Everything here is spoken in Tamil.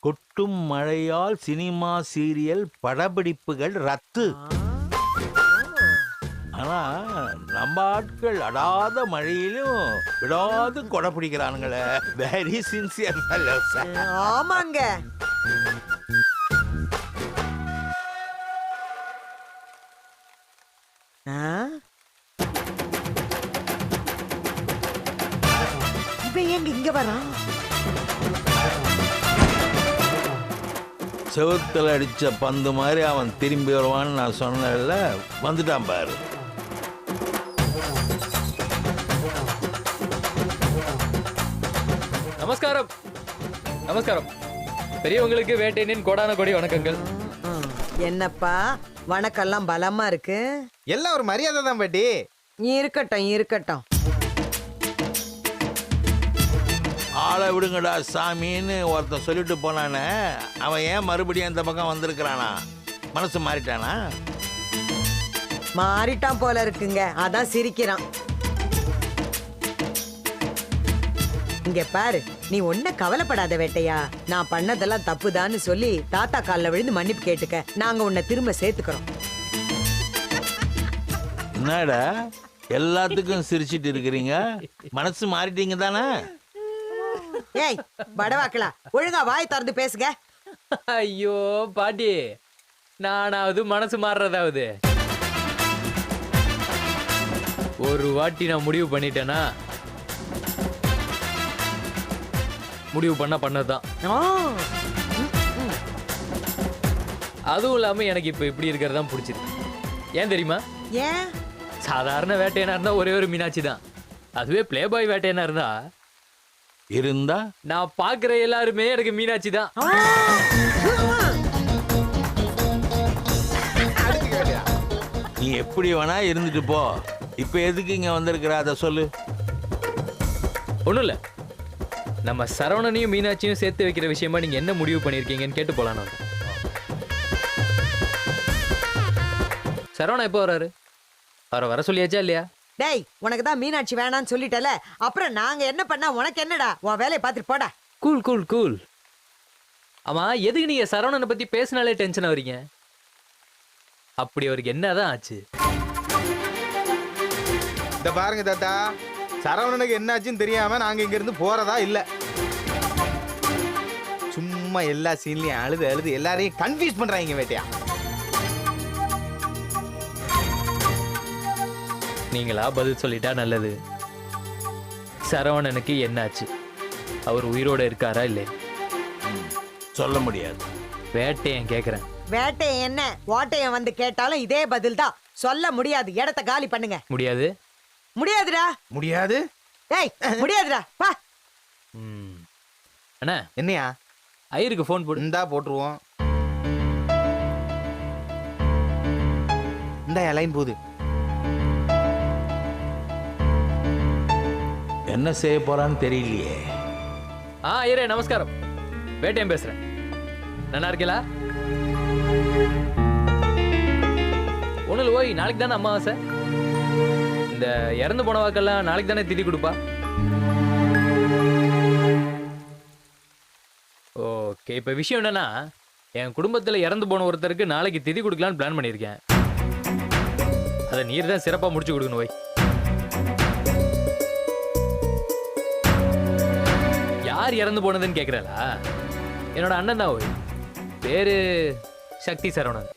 கொட்டும் மழையால் சினிமா சீரியல் படப்பிடிப்புகள் ரத்து. ஆனா நம்ம ஆட்கள் அடாத மழையிலும் விடாது கொடை பிடிக்கிறானுங்களே. Very sincere fellows. ஆமாங்க. இவன் எங்க இங்க வரான்? செவுத்துல அடிச்ச பந்து மாதிரி அவன் திரும்பி வருவான்னு நான் சொன்னேன்ல, வந்துட்டான் பாரு. நமஸ்காரம். நமஸ்காரம். பெரியவங்களுக்கு வேட்டையனின் கோடான கோடி வணக்கங்கள். என்னப்பா வணக்கம்லாம் பலமா இருக்கு? எல்லாம் ஒரு மரியாதை தான் பாட்டி. இருக்கட்டும் இருக்கட்டும். ஆளை விடுங்கடா சாமின்னு ஒருத்தன் சொல்லிட்டு போனானே, அவன் ஏன் மறுபடியும் இந்த பக்கம் வந்திருக்கிறானா? மனசு மாறிட்டானா? மாறிட்டான் போல இருக்குங்க, அதான் சிரிக்கிறான். இங்க பாரு, நீ ஒன்ன கவலைப்படாத வேட்டையா. நான் பண்ணதெல்லாம் தப்புதான்னு சொல்லி தாத்தா கால்ல விழுந்து மன்னிப்பு கேட்டுக்க. நாங்க உன்னை திரும்ப சேர்த்துக்கிறோம். என்னடா எல்லாத்துக்கும் சிரிச்சிட்டு இருக்கிறீங்க? மனசு மாறிட்டீங்க தானே? ஏய் படவாக்கலா, ஒழுங்கா வாய் திறந்து பேசுங்க. ஐயோ பாட்டி, நானாவது மனசு மாறுறதாவது. ஒரு வாட்டி நான் முடிவு பண்ணிட்டேனா, முடிவு பண்ணதுதான். அதுவும் இல்லாம எனக்கு இப்ப இப்படி இருக்கிறதா பிடிச்சிருக்கு. ஏன் தெரியுமா? ஏன்? சாதாரண வேட்டையனா இருந்தா ஒரே ஒரு மீனாட்சி தான். அதுவே பிளே பாய் வேட்டையனா இருந்தா நான் பாக்குற எல்லாருமே எனக்கு மீனாட்சி தான். நீ எப்படி வேணா இருந்துட்டு போ. இப்ப எதுக்கு இங்க வந்திருக்கிற அதை சொல்லு. ஒண்ணும் இல்ல, நம்ம சரவணனையும் மீனாட்சியும் சேர்த்து வைக்கிற விஷயமா நீங்க என்ன முடிவு பண்ணிருக்கீங்கன்னு கேட்டு போலாம். சரவணா எப்போ வராரு? அவரை வர சொல்லியாச்சா இல்லையா? டேய், உனக்கு தான் மீனாட்சி வேணான்னு சொல்லிட்டல, அப்புறம் நாங்க என்ன பண்ணா உனக்கு என்னடா? உன் வேலையை பார்த்துட்டு போடா. Cool cool cool. ஆமா, எதுக்கு நீங்க சரவணனை பத்தி பேசினாலே டென்ஷன் ஆவறீங்க? அப்படி அவருக்கு என்னதான் ஆச்சு? இந்த பாருங்க தாத்தா, சரவணனுக்கு என்னாச்சுன்னு தெரியாம நாங்க இங்க இருந்து போறதா இல்ல. சும்மா எல்லா சீன்லயும் அழுது அழுது எல்லாரையும் கன்ஃபியூஸ் பண்றாங்க வேட்டையா. நீங்களா பதில் சொல்லிட்டா நல்லது. சரவணனுக்கு என்னாச்சு? அவர் உயிரோட இருக்காரா இல்லை? சொல்ல முடியாது. வேட்டையன் கேக்குறேன். வேட்டையன் என்ன ஓட்டையன் வந்து கேட்டாலும் இதே பதில் தான். சொல்ல முடியாது. இடத்த காலி பண்ணுங்க. முடியாது. முடியாதுடா. முடியாது. டேய், முடியாதுடா. பா. அண்ணா, என்னையா? ஐயருக்கு ஃபோன் போடு. இந்தா போட்டுருவோம். இந்த லைன் போகுது. என்ன செய்ய போறான்னு தெரியலையே. ஐயரே நமஸ்காரம். வேட்டையன் பேசுறேன். நல்லா இருக்கீங்களா? ஒண்ணுல ஓய், நாளைக்கு தானே அமாவாசை. இந்த இறந்து போன வாக்கெல்லாம் நாளைக்கு தானே திதி கொடுப்பா. ஓகே, இப்ப விஷயம் என்னன்னா, என் குடும்பத்துல இறந்து போன ஒருத்தருக்கு நாளைக்கு திதி கொடுக்கலான்னு பிளான் பண்ணியிருக்கேன். அதை நீர் தான் சிறப்பா முடிச்சு கொடுக்கணும். ஓய், யார் இறந்து போனதுன்னு கேக்குறா? என்னோட அண்ணன் தான். ஓய், பேரு சக்தி சரவணன்.